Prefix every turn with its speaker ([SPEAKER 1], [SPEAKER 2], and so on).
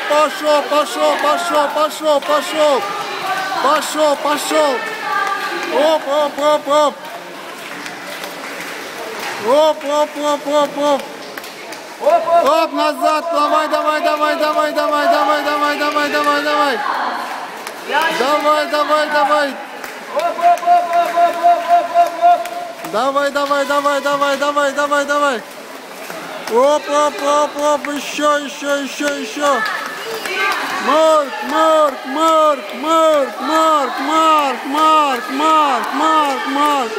[SPEAKER 1] Пошел, пошел, пошел, пошел, пошел. Пошел, пошел. Оп, оп, оп, оп. Оп, оп, оп, оп, оп. Оп, назад. Давай, давай, давай, давай, давай, давай, давай, давай, давай, давай. Давай, давай, давай. Давай, давай, давай, давай, давай, давай, давай. Оп, оп, оп, оп, еще, еще, еще, еще. Марк, Марк, Марк, Марк, Марк, Марк, Марк, Марк, Марк, Марк.